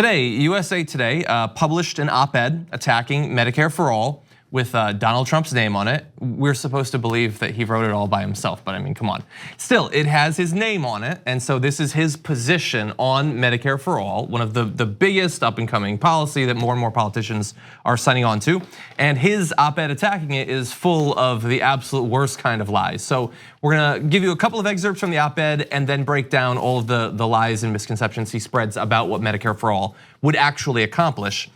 Today, USA Today published an op-ed attacking Medicare for All with Donald Trump's name on it. We're supposed to believe that he wrote it all by himself, but I mean, come on. Still, it has his name on it, and so this is his position on Medicare for All, one of the biggest up and coming policy that more and more politicians are signing on to. And his op-ed attacking it is full of the absolute worst kind of lies. So we're gonna give you a couple of excerpts from the op-ed and then break down all of the lies and misconceptions he spreads about what Medicare for All would actually accomplish.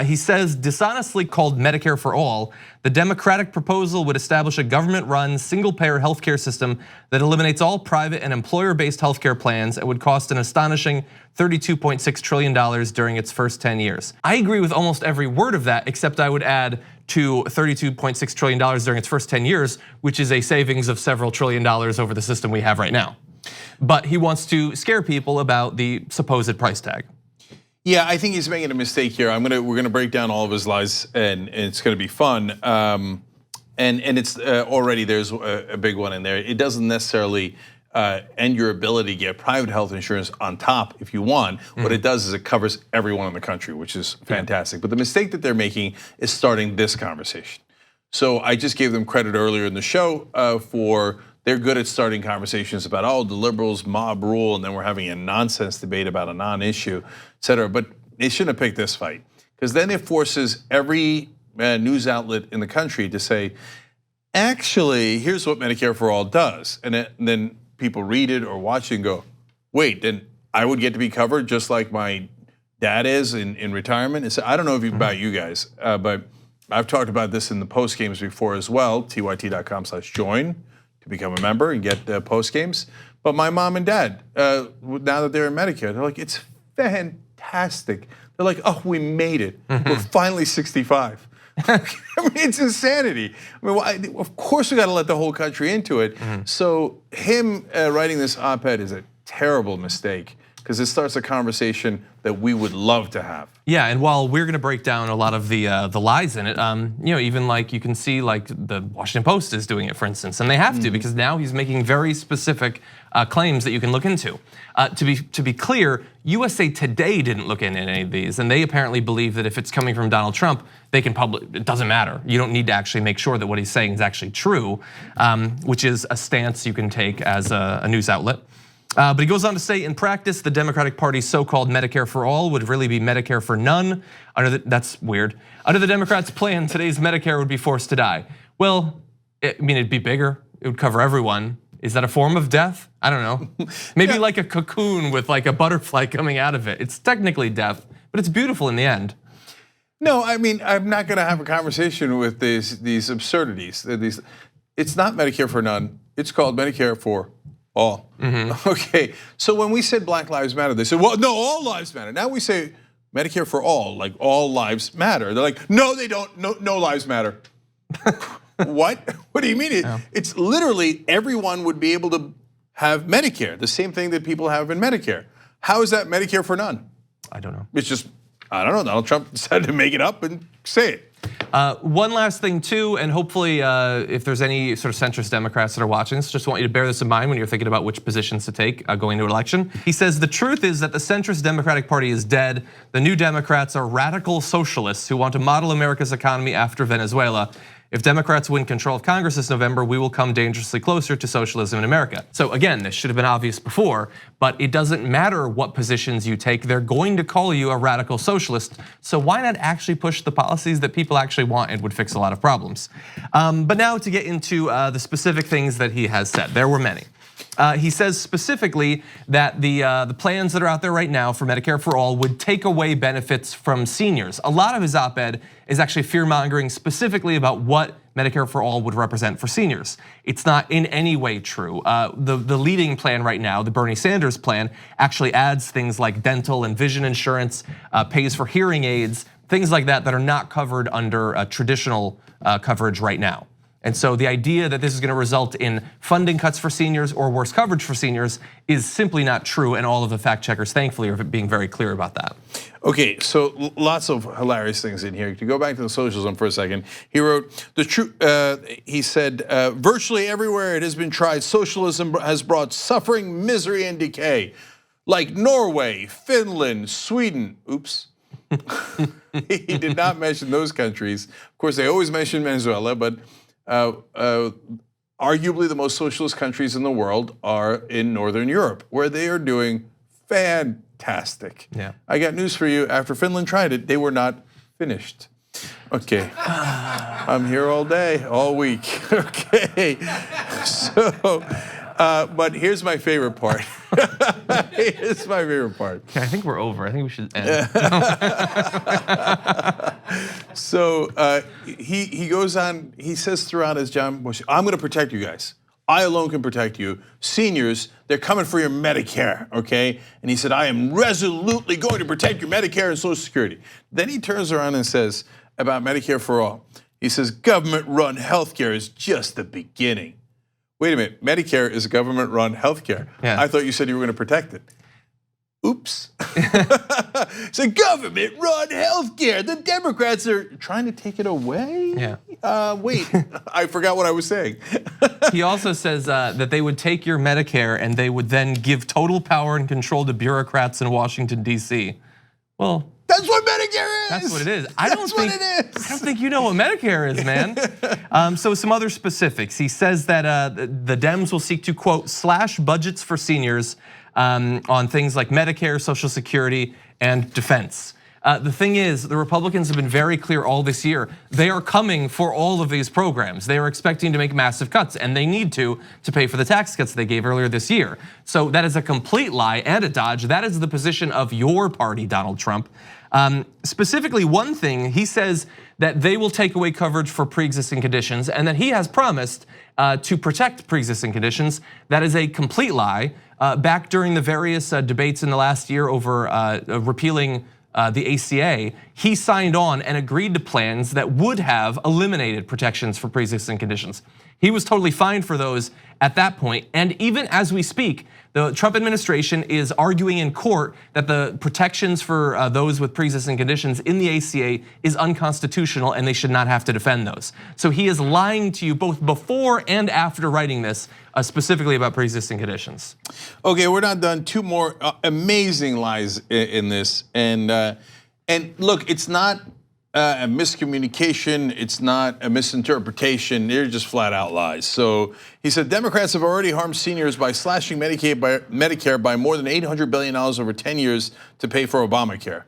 He says, dishonestly called Medicare for All, the Democratic proposal would establish a government-run, single-payer healthcare system that eliminates all private and employer-based healthcare plans and would cost an astonishing $32.6 trillion during its first 10 years. I agree with almost every word of that, except I would add to $32.6 trillion during its first 10 years, which is a savings of several $trillion over the system we have right now. But he wants to scare people about the supposed price tag. Yeah, I think he's making a mistake here. We're gonna break down all of his lies, and it's gonna be fun. And it's already there's a big one in there. It doesn't necessarily end your ability to get private health insurance on top if you want. What it does is it covers everyone in the country, which is fantastic. But the mistake that they're making is starting this conversation. So I just gave them credit earlier in the show for they're good at starting conversations about, the liberals mob rule, and then we're having a nonsense debate about a non-issue, et cetera. But they shouldn't have picked this fight, because then it forces every news outlet in the country to say, actually, here's what Medicare for All does. And then people read it or watch it and go, wait, then I would get to be covered just like my dad is in retirement. And so I don't know about you guys, but I've talked about this in the post games before as well, tyt.com/join. To become a member and get post games. But my mom and dad, now that they're in Medicare, they're like, it's fantastic. They're like, oh, we made it. We're finally 65. I mean, it's insanity. I mean, of course we got to let the whole country into it. So him writing this op-ed is a terrible mistake, because it starts a conversation that we would love to have. Yeah, and while we're gonna break down a lot of the lies in it, even like you can see like the Washington Post is doing it, for instance, and they have to, because now he's making very specific claims that you can look into. To be clear, USA Today didn't look into any of these, and they apparently believe that if it's coming from Donald Trump, they can publish. It doesn't matter. You don't need to actually make sure that what he's saying is actually true, which is a stance you can take as a news outlet. But he goes on to say, in practice, the Democratic Party's so-called Medicare for All would really be Medicare for none. That's weird. Under the Democrats' plan, today's Medicare would be forced to die. Well, it'd be bigger. It would cover everyone. Is that a form of death? I don't know. Maybe like a cocoon with like a butterfly coming out of it. It's technically death, but it's beautiful in the end. No, I mean, I'm not gonna have a conversation with these absurdities. It's not Medicare for none. It's called Medicare for all. Okay, so when we said Black Lives Matter, they said, well, no, all lives matter. Now we say Medicare for all, like all lives matter. They're like, no, they don't, no lives matter. What? What do you mean? It's literally everyone would be able to have Medicare, the same thing that people have in Medicare. How is that Medicare for none? I don't know. It's just, I don't know, Donald Trump decided to make it up and say it. One last thing too, and hopefully if there's any sort of centrist Democrats that are watching this, just want you to bear this in mind when you're thinking about which positions to take going into an election. He says, the truth is that the centrist Democratic Party is dead. The new Democrats are radical socialists who want to model America's economy after Venezuela. If Democrats win control of Congress this November, we will come dangerously closer to socialism in America. So again, this should have been obvious before, but it doesn't matter what positions you take. They're going to call you a radical socialist. So why not actually push the policies that people actually want and would fix a lot of problems? But now to get into the specific things that he has said. There were many. He says specifically that the plans that are out there right now for Medicare for All would take away benefits from seniors. A lot of his op-ed is actually fear-mongering specifically about what Medicare for All would represent for seniors. It's not in any way true. The leading plan right now, the Bernie Sanders plan, actually adds things like dental and vision insurance, pays for hearing aids, things like that are not covered under traditional coverage right now. And so the idea that this is going to result in funding cuts for seniors or worse coverage for seniors is simply not true, and all of the fact checkers, thankfully, are being very clear about that. Okay, so lots of hilarious things in here. To go back to the socialism for a second, he wrote, he said, virtually everywhere it has been tried, socialism has brought suffering, misery, and decay. like Norway, Finland, Sweden. Oops. He did not mention those countries. Of course, they always mention Venezuela, but arguably the most socialist countries in the world are in Northern Europe, where they are doing fantastic. Yeah. I got news for you. After Finland tried it, they were not finished. Okay, I'm here all day, all week. Okay, so, but here's my favorite part. Here's my favorite part. Okay, I think we're over. I think we should end. So he goes on. He says throughout his John Bush, "I'm going to protect you guys. I alone can protect you. Seniors, they're coming for your Medicare, okay?" And he said, "I am resolutely going to protect your Medicare and Social Security." Then he turns around and says about Medicare for all, he says, "Government-run healthcare is just the beginning." Wait a minute, Medicare is government-run healthcare. Yeah. I thought you said you were going to protect it. Oops. It's a government-run healthcare. The Democrats are trying to take it away? Yeah. Wait, I forgot what I was saying. He also says that they would take your Medicare and they would then give total power and control to bureaucrats in Washington, D.C. Well, that's what Medicare is. That's what it is. I don't think you know what Medicare is, man. So some other specifics. He says that the Dems will seek to, quote, slash budgets for seniors on things like Medicare, Social Security, and defense. The thing is, the Republicans have been very clear all this year. They are coming for all of these programs. They are expecting to make massive cuts, and they need to pay for the tax cuts they gave earlier this year. So that is a complete lie and a dodge. That is the position of your party, Donald Trump. Specifically, one thing, he says that they will take away coverage for pre-existing conditions, and that he has promised to protect pre-existing conditions. That is a complete lie. Back during the various debates in the last year over repealing the ACA, he signed on and agreed to plans that would have eliminated protections for pre-existing conditions. He was totally fine for those at that point. And even as we speak, the Trump administration is arguing in court that the protections for those with pre-existing conditions in the ACA is unconstitutional and they should not have to defend those. So he is lying to you both before and after writing this, specifically about pre-existing conditions. Okay, we're not done. Two more amazing lies in this. And look, it's not a miscommunication, it's not a misinterpretation, they're just flat out lies. So he said Democrats have already harmed seniors by slashing Medicare by more than $800 billion over 10 years to pay for Obamacare.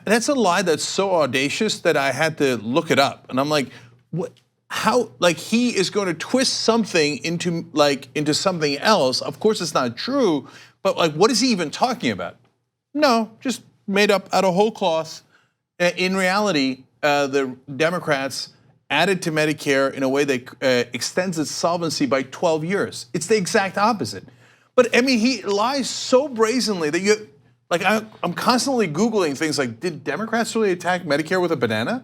That's a lie that's so audacious that I had to look it up. And I'm like, what? How, like, he is going to twist something into something else. Of course it's not true, but like, what is he even talking about? No, just made up out of whole cloth. In reality, the Democrats added to Medicare in a way that extends its solvency by 12 years. It's the exact opposite. But I mean, he lies so brazenly that you, like, I'm constantly Googling things like, did Democrats really attack Medicare with a banana?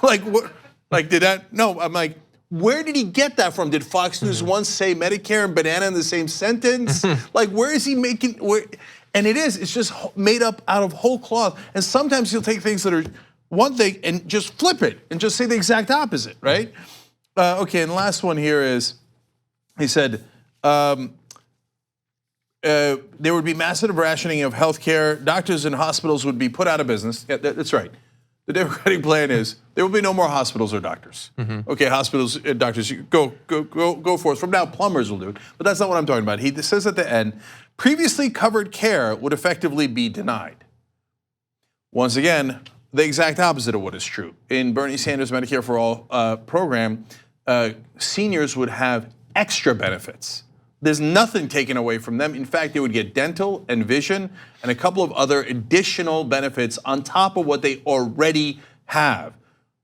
Like, what? Like, did that? No, I'm like, where did he get that from? Did Fox News once say Medicare and banana in the same sentence? Like, where is he making, where? And it's just made up out of whole cloth. And sometimes he'll take things that are one thing and just flip it and just say the exact opposite, right? Okay, and the last one here is, he said, there would be massive rationing of healthcare. Doctors and hospitals would be put out of business. Yeah, that's right. The Democratic plan is there will be no more hospitals or doctors. Okay, hospitals and doctors, go forth. From now, plumbers will do it. But that's not what I'm talking about. He says at the end, previously covered care would effectively be denied. Once again, the exact opposite of what is true. In Bernie Sanders' Medicare for All program, seniors would have extra benefits. There's nothing taken away from them. In fact, they would get dental and vision and a couple of other additional benefits on top of what they already have.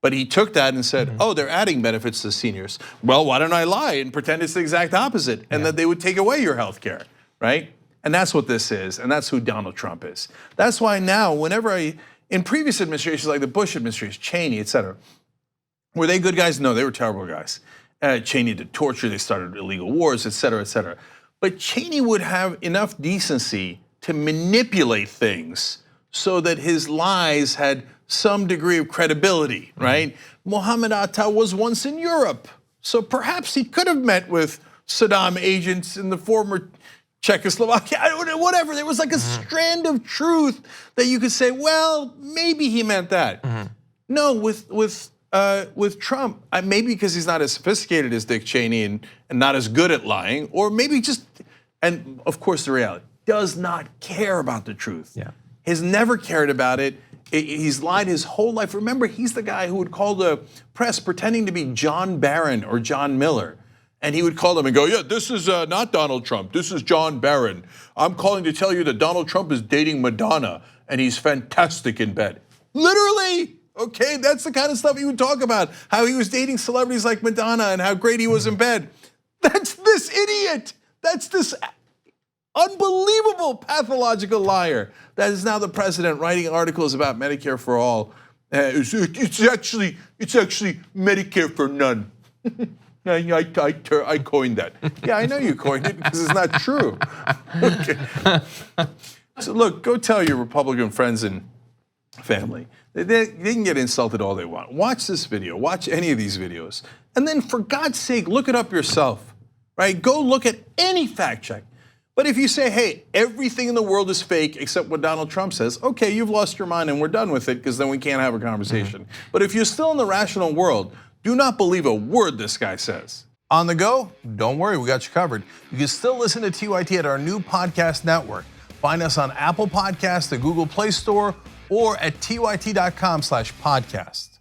But he took that and said, oh, they're adding benefits to seniors. Well, why don't I lie and pretend it's the exact opposite and that they would take away your health care, right? And that's what this is, and that's who Donald Trump is. That's why now, whenever in previous administrations like the Bush administration, Cheney, et cetera, were they good guys? No, they were terrible guys. Cheney did torture, they started illegal wars, et cetera, et cetera. But Cheney would have enough decency to manipulate things so that his lies had some degree of credibility, right? Mohammed Atta was once in Europe, so perhaps he could have met with Saddam agents in the former Czechoslovakia, whatever. There was like a strand of truth that you could say, well, maybe he meant that. No, with Trump, maybe because he's not as sophisticated as Dick Cheney and not as good at lying, or maybe just, and of course the reality, does not care about the truth. Yeah. Has never cared about it. He's lied his whole life. Remember, he's the guy who would call the press pretending to be John Barron or John Miller. And he would call them and go, yeah, this is not Donald Trump. This is John Barron. I'm calling to tell you that Donald Trump is dating Madonna and he's fantastic in bed. Literally, okay? That's the kind of stuff he would talk about. How he was dating celebrities like Madonna and how great he was in bed. That's this idiot. That's this unbelievable pathological liar that is now the president writing articles about Medicare for all. It's actually Medicare for none. I coined that. Yeah, I know you coined it because it's not true. Okay. So look, go tell your Republican friends and family. They can get insulted all they want. Watch this video, watch any of these videos. And then for God's sake, look it up yourself, right? Go look at any fact check. But if you say, hey, everything in the world is fake except what Donald Trump says, okay, you've lost your mind and we're done with it because then we can't have a conversation. But if you're still in the rational world, do not believe a word this guy says. On the go? Don't worry, we got you covered. You can still listen to TYT at our new podcast network. Find us on Apple Podcasts, the Google Play Store, or at tyt.com/podcasts.